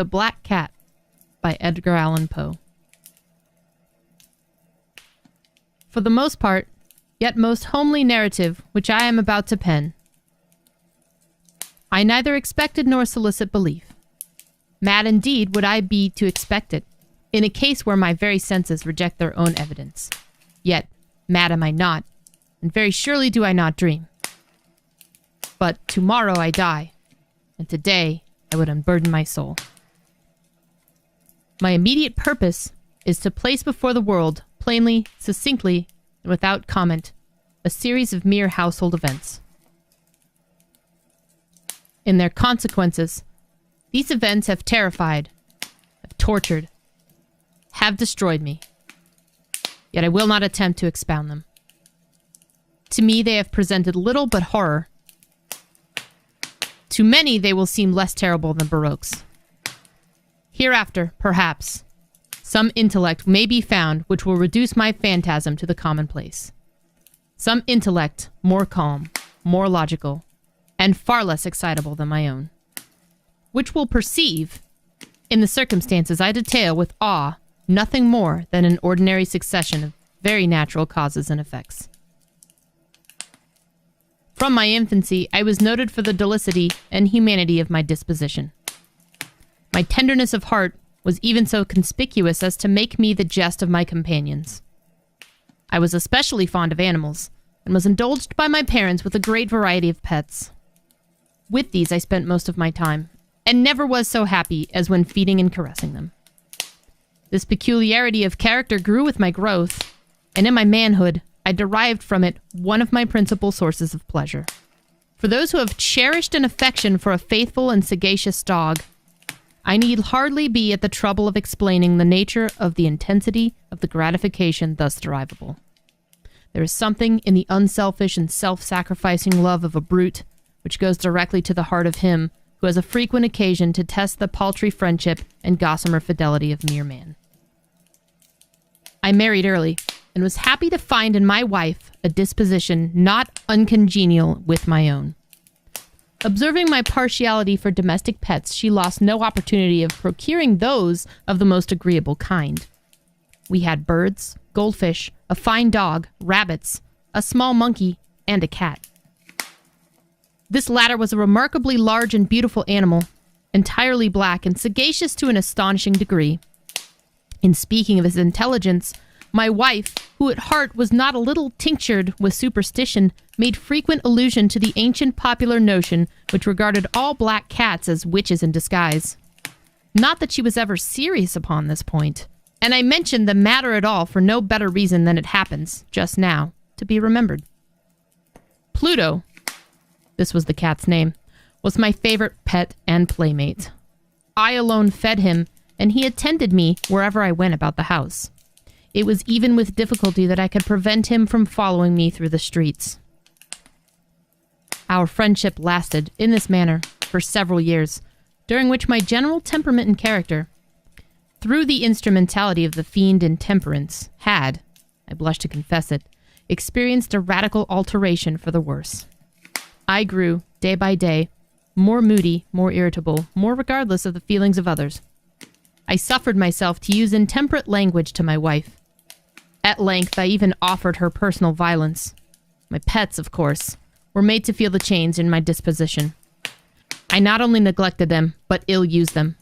The Black Cat by Edgar Allan Poe. For the most part, yet most homely narrative which I am about to pen, I neither expected nor solicit belief. Mad indeed would I be to expect it, in a case where my very senses reject their own evidence. Yet, mad am I not, and very surely do I not dream. But tomorrow I die, and today I would unburden my soul. My immediate purpose is to place before the world, plainly, succinctly, and without comment, a series of mere household events. In their consequences, these events have terrified, have tortured, have destroyed me. Yet I will not attempt to expound them. To me, they have presented little but horror. To many, they will seem less terrible than Baroque's. Hereafter, perhaps, some intellect may be found which will reduce my phantasm to the commonplace. Some intellect more calm, more logical, and far less excitable than my own, which will perceive, in the circumstances I detail with awe, nothing more than an ordinary succession of very natural causes and effects. From my infancy, I was noted for the delicacy and humanity of my disposition. My tenderness of heart was even so conspicuous as to make me the jest of my companions. I was especially fond of animals, and was indulged by my parents with a great variety of pets. With these I spent most of my time, and never was so happy as when feeding and caressing them. This peculiarity of character grew with my growth, and in my manhood, I derived from it one of my principal sources of pleasure. For those who have cherished an affection for a faithful and sagacious dog, I need hardly be at the trouble of explaining the nature of the intensity of the gratification thus derivable. There is something in the unselfish and self-sacrificing love of a brute which goes directly to the heart of him who has a frequent occasion to test the paltry friendship and gossamer fidelity of mere man. I married early, and was happy to find in my wife a disposition not uncongenial with my own. Observing my partiality for domestic pets, she lost no opportunity of procuring those of the most agreeable kind. We had birds, goldfish, a fine dog, rabbits, a small monkey, and a cat. This latter was a remarkably large and beautiful animal, entirely black and sagacious to an astonishing degree. In speaking of his intelligence, my wife, who at heart was not a little tinctured with superstition, made frequent allusion to the ancient popular notion which regarded all black cats as witches in disguise. Not that she was ever serious upon this point, and I mention the matter at all for no better reason than it happens, just now, to be remembered. Pluto, this was the cat's name, was my favorite pet and playmate. I alone fed him, and he attended me wherever I went about the house. It was even with difficulty that I could prevent him from following me through the streets. Our friendship lasted, in this manner, for several years, during which my general temperament and character, through the instrumentality of the fiend intemperance, had, I blush to confess it, experienced a radical alteration for the worse. I grew, day by day, more moody, more irritable, more regardless of the feelings of others. I suffered myself to use intemperate language to my wife. At length, I even offered her personal violence. My pets, of course, were made to feel the change in my disposition. I not only neglected them, but ill-used them.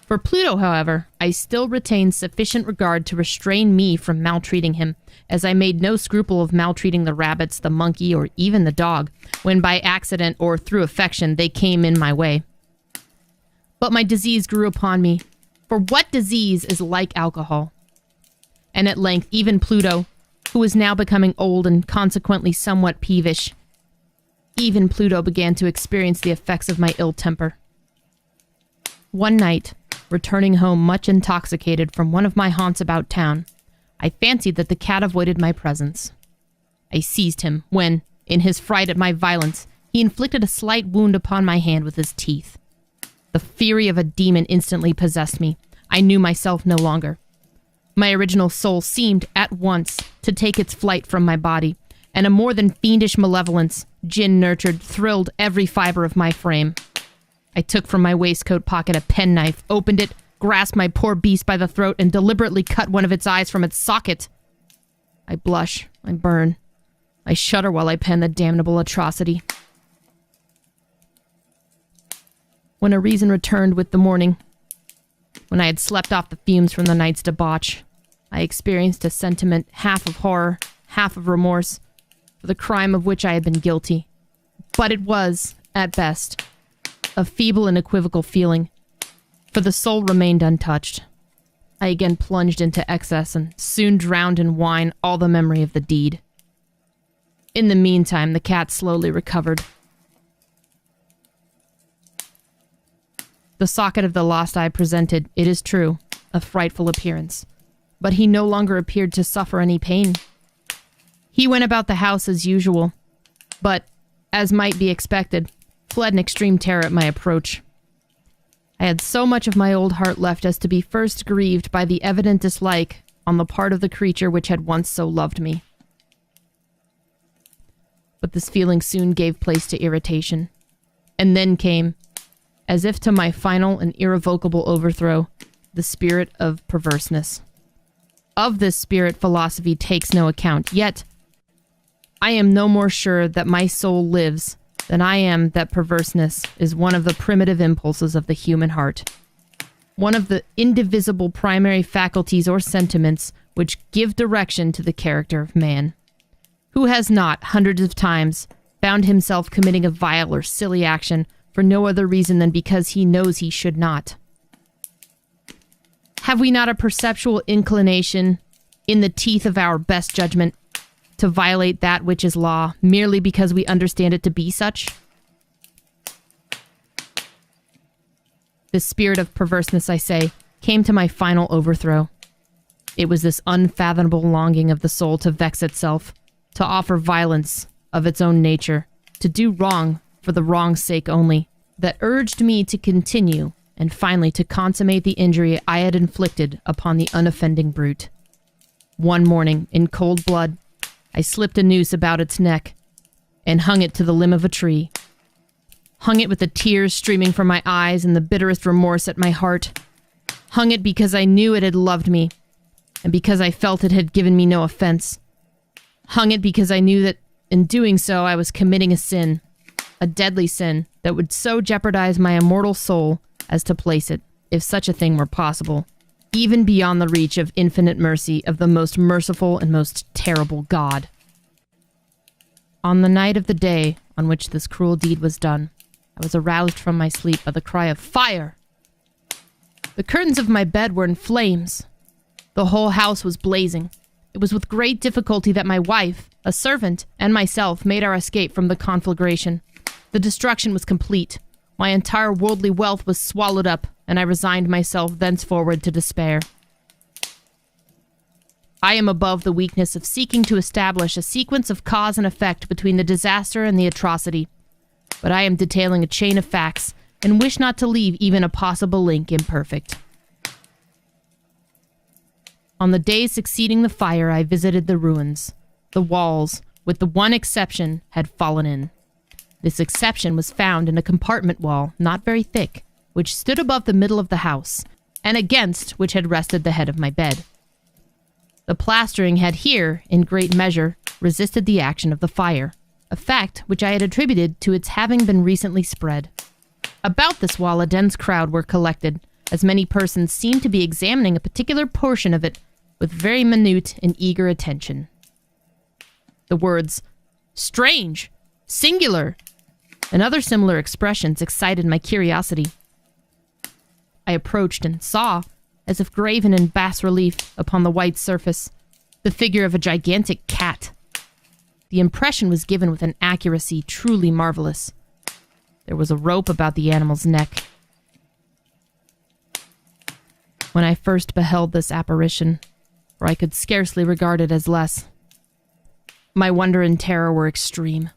For Pluto, however, I still retained sufficient regard to restrain me from maltreating him, as I made no scruple of maltreating the rabbits, the monkey, or even the dog, when by accident or through affection they came in my way. But my disease grew upon me, for what disease is like alcohol? And at length, even Pluto, who was now becoming old and consequently somewhat peevish, even Pluto began to experience the effects of my ill temper. One night, returning home much intoxicated from one of my haunts about town, I fancied that the cat avoided my presence. I seized him when, in his fright at my violence, he inflicted a slight wound upon my hand with his teeth. The fury of a demon instantly possessed me. I knew myself no longer. My original soul seemed, at once, to take its flight from my body, and a more than fiendish malevolence, gin-nurtured, thrilled every fiber of my frame. I took from my waistcoat pocket a penknife, opened it, grasped my poor beast by the throat, and deliberately cut one of its eyes from its socket. I blush. I burn. I shudder while I pen the damnable atrocity. When a reason returned with the morning, when I had slept off the fumes from the night's debauch, I experienced a sentiment half of horror, half of remorse, for the crime of which I had been guilty. But it was, at best, a feeble and equivocal feeling, for the soul remained untouched. I again plunged into excess and soon drowned in wine all the memory of the deed. In the meantime, the cat slowly recovered. The socket of the lost eye presented, it is true, a frightful appearance, but he no longer appeared to suffer any pain. He went about the house as usual, but, as might be expected, fled in extreme terror at my approach. I had so much of my old heart left as to be first grieved by the evident dislike on the part of the creature which had once so loved me. But this feeling soon gave place to irritation, and then came, as if to my final and irrevocable overthrow, the spirit of perverseness. Of this spirit philosophy takes no account, yet I am no more sure that my soul lives than I am that perverseness is one of the primitive impulses of the human heart, one of the indivisible primary faculties or sentiments which give direction to the character of man. Who has not, hundreds of times, found himself committing a vile or silly action for no other reason than because he knows he should not? Have we not a perceptual inclination, in the teeth of our best judgment, to violate that which is law, merely because we understand it to be such? The spirit of perverseness, I say, came to my final overthrow. It was this unfathomable longing of the soul to vex itself, to offer violence of its own nature, to do wrong for the wrong's sake only, that urged me to continue, and finally to consummate the injury I had inflicted upon the unoffending brute. One morning, in cold blood, I slipped a noose about its neck and hung it to the limb of a tree. Hung it with the tears streaming from my eyes and the bitterest remorse at my heart. Hung it because I knew it had loved me, and because I felt it had given me no offense. Hung it because I knew that in doing so I was committing a sin, a deadly sin that would so jeopardize my immortal soul as to place it, if such a thing were possible, even beyond the reach of infinite mercy of the most merciful and most terrible God. On the night of the day on which this cruel deed was done, I was aroused from my sleep by the cry of fire. The curtains of my bed were in flames. The whole house was blazing. It was with great difficulty that my wife, a servant, and myself made our escape from the conflagration. The destruction was complete. My entire worldly wealth was swallowed up, and I resigned myself thenceforward to despair. I am above the weakness of seeking to establish a sequence of cause and effect between the disaster and the atrocity, but I am detailing a chain of facts, and wish not to leave even a possible link imperfect. On the days succeeding the fire, I visited the ruins. The walls, with the one exception, had fallen in. This exception was found in a compartment wall, not very thick, which stood above the middle of the house, and against which had rested the head of my bed. The plastering had here, in great measure, resisted the action of the fire, a fact which I had attributed to its having been recently spread. About this wall a dense crowd were collected, as many persons seemed to be examining a particular portion of it with very minute and eager attention. The words, "strange," "singular," and other similar expressions excited my curiosity. I approached and saw, as if graven in bas relief upon the white surface, the figure of a gigantic cat. The impression was given with an accuracy truly marvelous. There was a rope about the animal's neck. When I first beheld this apparition, for I could scarcely regard it as less, my wonder and terror were extreme.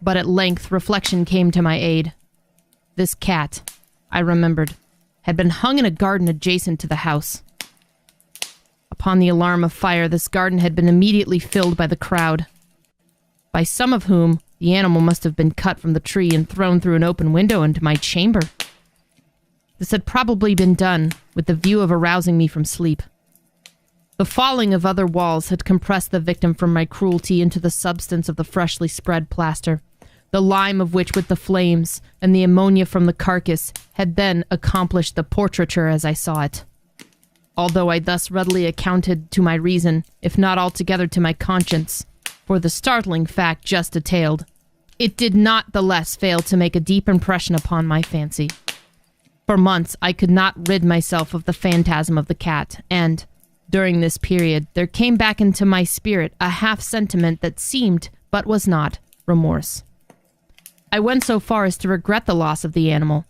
But at length reflection came to my aid. This cat, I remembered, had been hung in a garden adjacent to the house. Upon the alarm of fire, this garden had been immediately filled by the crowd, by some of whom The animal must have been cut from the tree and thrown through an open window into my chamber. This had probably been done with the view of arousing me from sleep. The falling of other walls had compressed the victim from my cruelty into the substance of the freshly spread plaster, the lime of which with the flames and the ammonia from the carcass had then accomplished the portraiture as I saw it. Although I thus readily accounted to my reason, if not altogether to my conscience, for the startling fact just detailed, it did not the less fail to make a deep impression upon my fancy. For months I could not rid myself of the phantasm of the cat, and, during this period, there came back into my spirit a half-sentiment that seemed, but was not, remorse. I went so far as to regret the loss of the animal,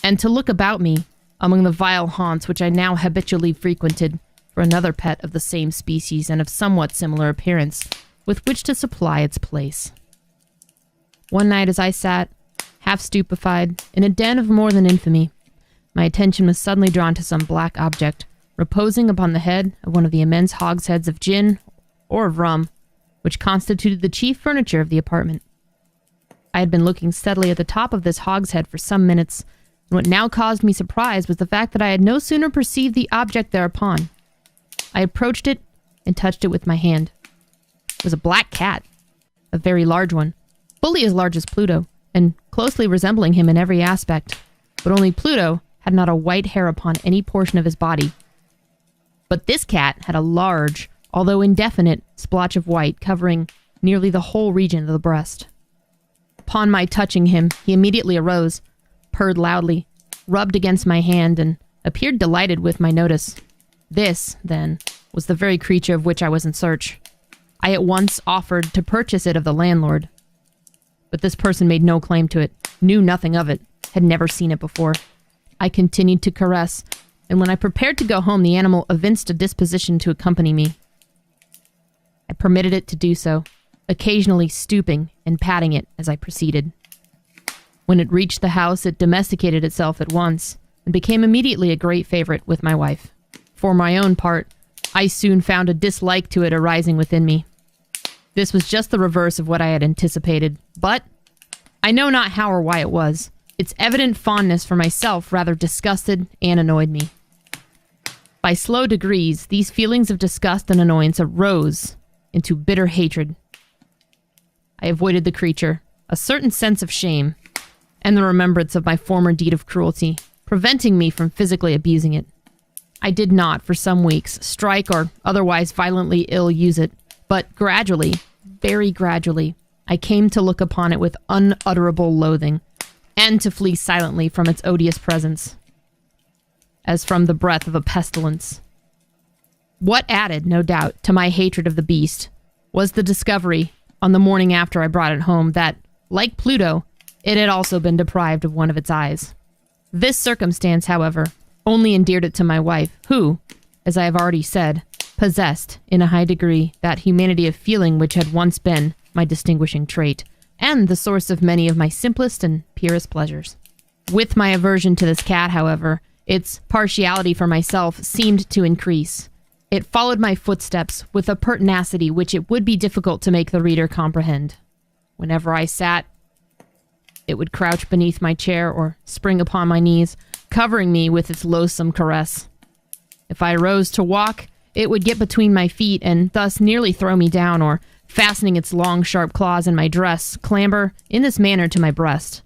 and to look about me, among the vile haunts which I now habitually frequented, for another pet of the same species and of somewhat similar appearance, with which to supply its place. One night as I sat, half stupefied, in a den of more than infamy, my attention was suddenly drawn to some black object, reposing upon the head of one of the immense hogsheads of gin, or of rum, which constituted the chief furniture of the apartment. I had been looking steadily at the top of this hogshead for some minutes, and what now caused me surprise was the fact that I had no sooner perceived the object thereupon. I approached it and touched it with my hand. It was a black cat, a very large one, fully as large as Pluto, and closely resembling him in every aspect, but only Pluto had not a white hair upon any portion of his body. But this cat had a large, although indefinite, splotch of white covering nearly the whole region of the breast. Upon my touching him, he immediately arose, purred loudly, rubbed against my hand, and appeared delighted with my notice. This, then, was the very creature of which I was in search. I at once offered to purchase it of the landlord. But this person made no claim to it, knew nothing of it, had never seen it before. I continued to caress, and when I prepared to go home, the animal evinced a disposition to accompany me. I permitted it to do so, occasionally stooping and patting it as I proceeded. When it reached the house, it domesticated itself at once, and became immediately a great favorite with my wife. For my own part, I soon found a dislike to it arising within me. This was just the reverse of what I had anticipated, but I know not how or why it was. Its evident fondness for myself rather disgusted and annoyed me. By slow degrees, these feelings of disgust and annoyance arose into bitter hatred. I avoided the creature, a certain sense of shame, and the remembrance of my former deed of cruelty, preventing me from physically abusing it. I did not, for some weeks, strike or otherwise violently ill-use it, but gradually, very gradually, I came to look upon it with unutterable loathing, and to flee silently from its odious presence, as from the breath of a pestilence. What added, no doubt, to my hatred of the beast was the discovery, on the morning after I brought it home, that, like Pluto, it had also been deprived of one of its eyes. This circumstance, however, only endeared it to my wife, who, as I have already said, possessed, in a high degree, that humanity of feeling which had once been my distinguishing trait, and the source of many of my simplest and purest pleasures. With my aversion to this cat, however, its partiality for myself seemed to increase. It followed my footsteps with a pertinacity which it would be difficult to make the reader comprehend. Whenever I sat, it would crouch beneath my chair or spring upon my knees, covering me with its loathsome caress. If I rose to walk, it would get between my feet and thus nearly throw me down, or, fastening its long, sharp claws in my dress, clamber in this manner to my breast.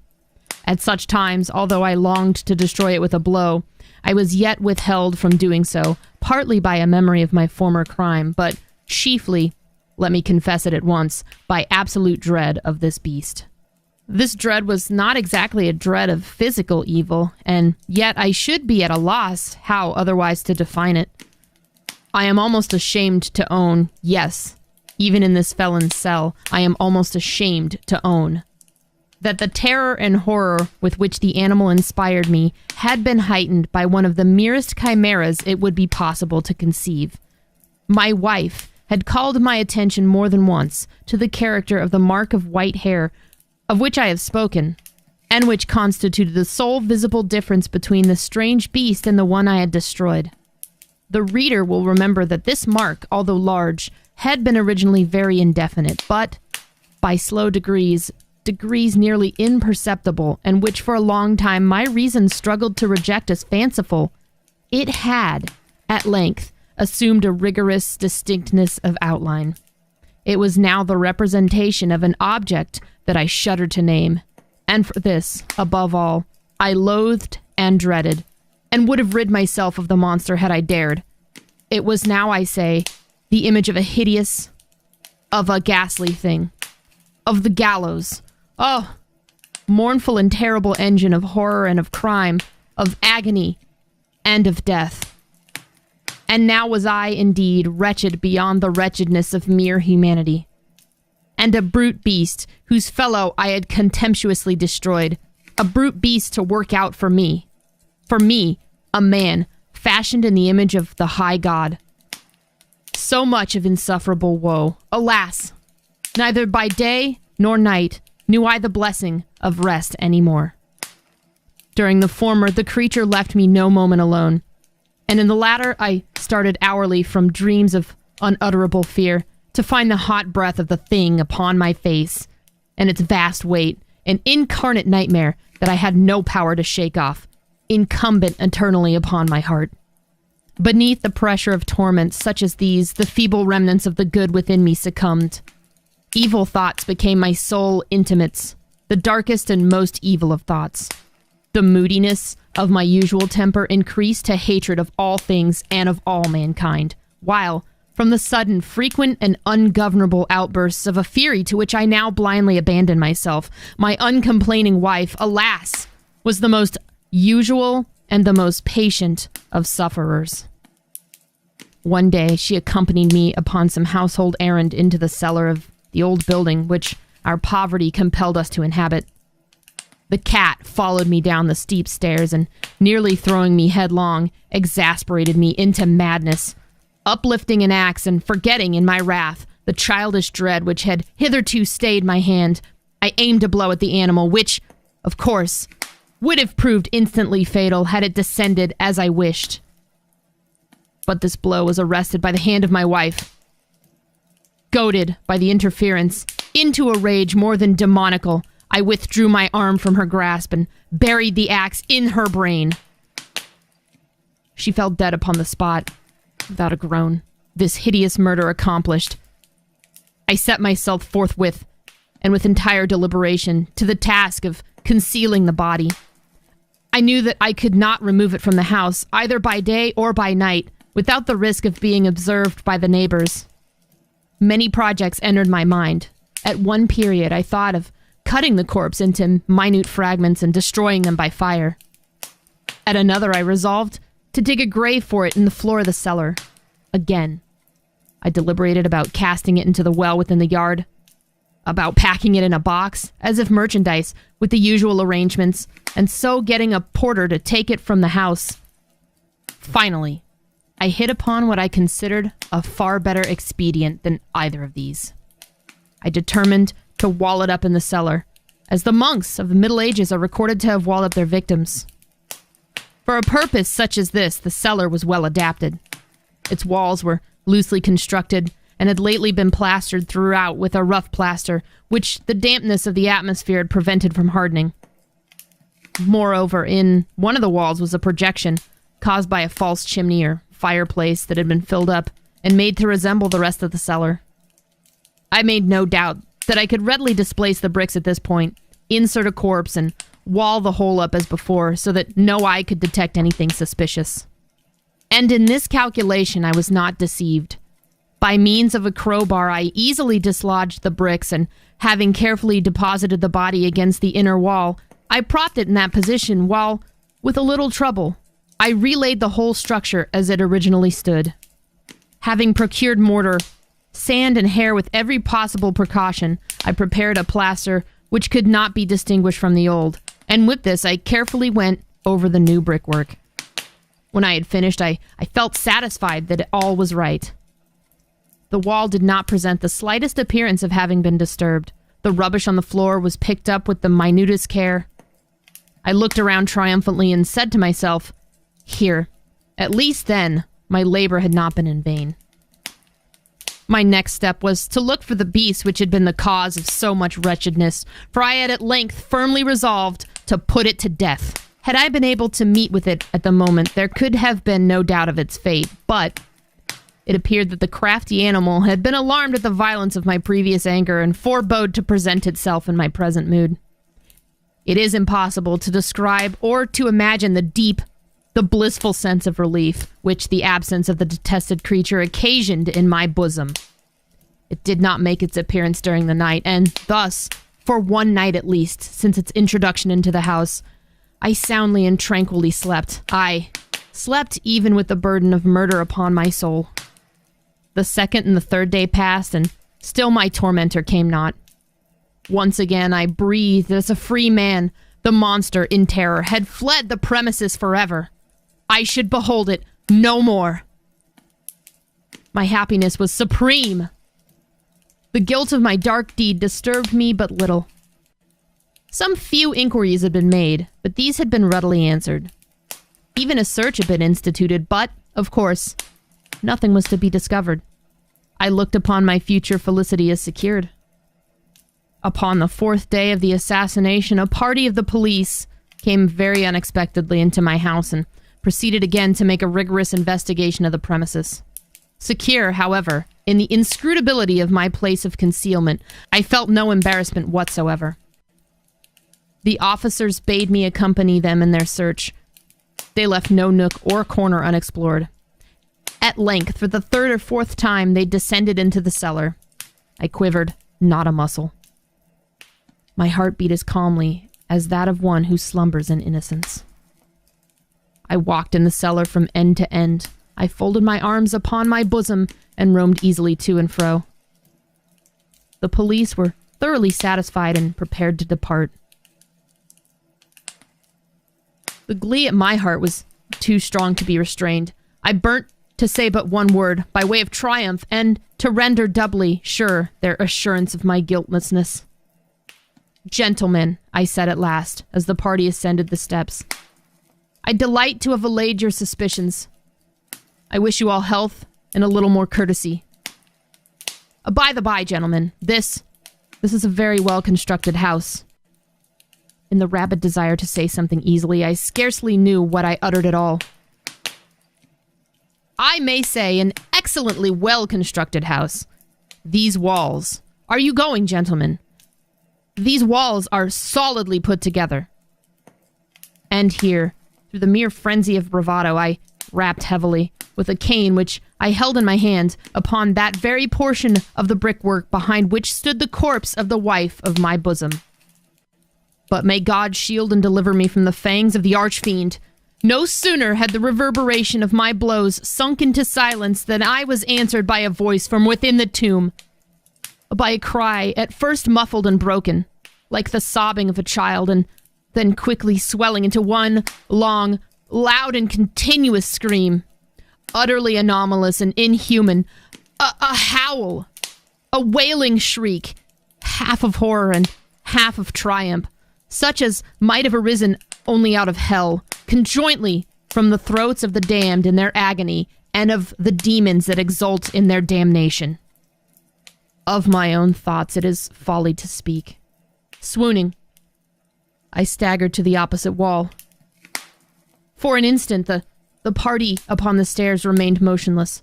At such times, although I longed to destroy it with a blow, I was yet withheld from doing so, partly by a memory of my former crime, but chiefly, let me confess it at once, by absolute dread of this beast. This dread was not exactly a dread of physical evil, and yet I should be at a loss how otherwise to define it. I am almost ashamed to own, yes, even in this felon's cell, I am almost ashamed to own, that the terror and horror with which the animal inspired me had been heightened by one of the merest chimeras it would be possible to conceive. My wife had called my attention more than once to the character of the mark of white hair of which I have spoken, and which constituted the sole visible difference between the strange beast and the one I had destroyed. The reader will remember that this mark, although large, had been originally very indefinite, but, by slow degrees nearly imperceptible, and which for a long time my reason struggled to reject as fanciful, it had, at length, assumed a rigorous distinctness of outline. It was now the representation of an object that I shuddered to name, and for this, above all, I loathed and dreaded, and would have rid myself of the monster had I dared. It was now, I say, the image of a ghastly thing. Of the gallows. Oh, mournful and terrible engine of horror and of crime, of agony and of death. And now was I, indeed, wretched beyond the wretchedness of mere humanity. And a brute beast, whose fellow I had contemptuously destroyed. A brute beast to work out for me. For me, a man, fashioned in the image of the high God. So much of insufferable woe. Alas! Neither by day nor night knew I the blessing of rest any more. During the former, the creature left me no moment alone, and in the latter I started hourly from dreams of unutterable fear to find the hot breath of the thing upon my face, and its vast weight, an incarnate nightmare that I had no power to shake off, incumbent eternally upon my heart. Beneath the pressure of torments such as these, the feeble remnants of the good within me succumbed. Evil thoughts became my sole intimates, the darkest and most evil of thoughts. The moodiness of my usual temper increased to hatred of all things and of all mankind, while, from the sudden, frequent, and ungovernable outbursts of a fury to which I now blindly abandoned myself, my uncomplaining wife, alas, was the most usual and the most patient of sufferers. One day she accompanied me upon some household errand into the cellar of the old building which our poverty compelled us to inhabit. The cat followed me down the steep stairs and, nearly throwing me headlong, exasperated me into madness. Uplifting an axe and forgetting in my wrath the childish dread which had hitherto stayed my hand, I aimed a blow at the animal which, of course, would have proved instantly fatal had it descended as I wished. But this blow was arrested by the hand of my wife. Goaded by the interference, into a rage more than demoniacal, I withdrew my arm from her grasp and buried the axe in her brain. She fell dead upon the spot, without a groan. This hideous murder accomplished, I set myself forthwith, and with entire deliberation, to the task of concealing the body. I knew that I could not remove it from the house, either by day or by night, without the risk of being observed by the neighbors. Many projects entered my mind. At one period, I thought of cutting the corpse into minute fragments and destroying them by fire. At another, I resolved to dig a grave for it in the floor of the cellar. Again, I deliberated about casting it into the well within the yard, about packing it in a box, as if merchandise, with the usual arrangements, and so getting a porter to take it from the house. Finally, I hit upon what I considered a far better expedient than either of these. I determined to wall it up in the cellar, as the monks of the Middle Ages are recorded to have walled up their victims. For a purpose such as this, the cellar was well adapted. Its walls were loosely constructed, and had lately been plastered throughout with a rough plaster, which the dampness of the atmosphere had prevented from hardening. Moreover, in one of the walls was a projection, caused by a false chimney or fireplace that had been filled up, and made to resemble the rest of the cellar. I made no doubt that I could readily displace the bricks at this point, insert a corpse, and wall the hole up as before, so that no eye could detect anything suspicious. And in this calculation I was not deceived. By means of a crowbar, I easily dislodged the bricks, and having carefully deposited the body against the inner wall, I propped it in that position while, with a little trouble, I relaid the whole structure as it originally stood. Having procured mortar, sand, and hair with every possible precaution, I prepared a plaster which could not be distinguished from the old, and with this I carefully went over the new brickwork. When I had finished, I felt satisfied that all was right. The wall did not present the slightest appearance of having been disturbed. The rubbish on the floor was picked up with the minutest care. I looked around triumphantly and said to myself, "Here, at least then, my labor had not been in vain." My next step was to look for the beast which had been the cause of so much wretchedness, for I had at length firmly resolved to put it to death. Had I been able to meet with it at the moment, there could have been no doubt of its fate, but it appeared that the crafty animal had been alarmed at the violence of my previous anger and forebode to present itself in my present mood. It is impossible to describe or to imagine the blissful sense of relief which the absence of the detested creature occasioned in my bosom. It did not make its appearance during the night, and thus, for one night at least, since its introduction into the house, I soundly and tranquilly slept. I slept even with the burden of murder upon my soul. The second and the third day passed, and still my tormentor came not. Once again I breathed as a free man. The monster, in terror, had fled the premises forever. I should behold it no more. My happiness was supreme. The guilt of my dark deed disturbed me but little. Some few inquiries had been made, but these had been readily answered. Even a search had been instituted, but, of course, nothing was to be discovered. I looked upon my future felicity as secured. Upon the fourth day of the assassination, a party of the police came very unexpectedly into my house and proceeded again to make a rigorous investigation of the premises. Secure, however, in the inscrutability of my place of concealment, I felt no embarrassment whatsoever. The officers bade me accompany them in their search. They left no nook or corner unexplored. At length, for the third or fourth time, they descended into the cellar. I quivered, not a muscle. My heart beat as calmly as that of one who slumbers in innocence. I walked in the cellar from end to end. I folded my arms upon my bosom and roamed easily to and fro. The police were thoroughly satisfied and prepared to depart. The glee at my heart was too strong to be restrained. I burnt to say but one word, by way of triumph, and to render doubly sure their assurance of my guiltlessness. "Gentlemen," I said at last, as the party ascended the steps, "I delight to have allayed your suspicions. I wish you all health and a little more courtesy. By the by, gentlemen, this is a very well-constructed house." In the rabid desire to say something easily, I scarcely knew what I uttered at all. "I may say an excellently well-constructed house. These walls... Are you going, gentlemen? These walls are solidly put together." And here, through the mere frenzy of bravado, I rapped heavily, with a cane which I held in my hand, upon that very portion of the brickwork behind which stood the corpse of the wife of my bosom. But may God shield and deliver me from the fangs of the archfiend. No sooner had the reverberation of my blows sunk into silence than I was answered by a voice from within the tomb. By a cry, at first muffled and broken, like the sobbing of a child, and then quickly swelling into one long, loud and continuous scream. Utterly anomalous and inhuman. A howl. A wailing shriek. Half of horror and half of triumph. Such as might have arisen only out of hell, conjointly from the throats of the damned in their agony, and of the demons that exult in their damnation. Of my own thoughts it is folly to speak. Swooning, I staggered to the opposite wall. For an instant, the party upon the stairs remained motionless,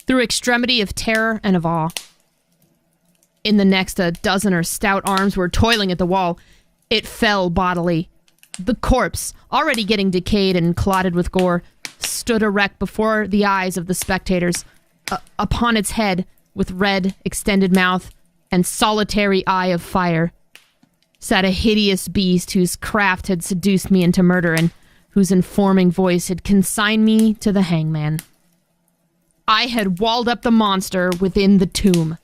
through extremity of terror and of awe. In the next, a dozen or stout arms were toiling at the wall. It fell bodily. The corpse, already getting decayed and clotted with gore, stood erect before the eyes of the spectators. Upon its head, with red, extended mouth and solitary eye of fire, sat a hideous beast whose craft had seduced me into murder and whose informing voice had consigned me to the hangman. I had walled up the monster within the tomb.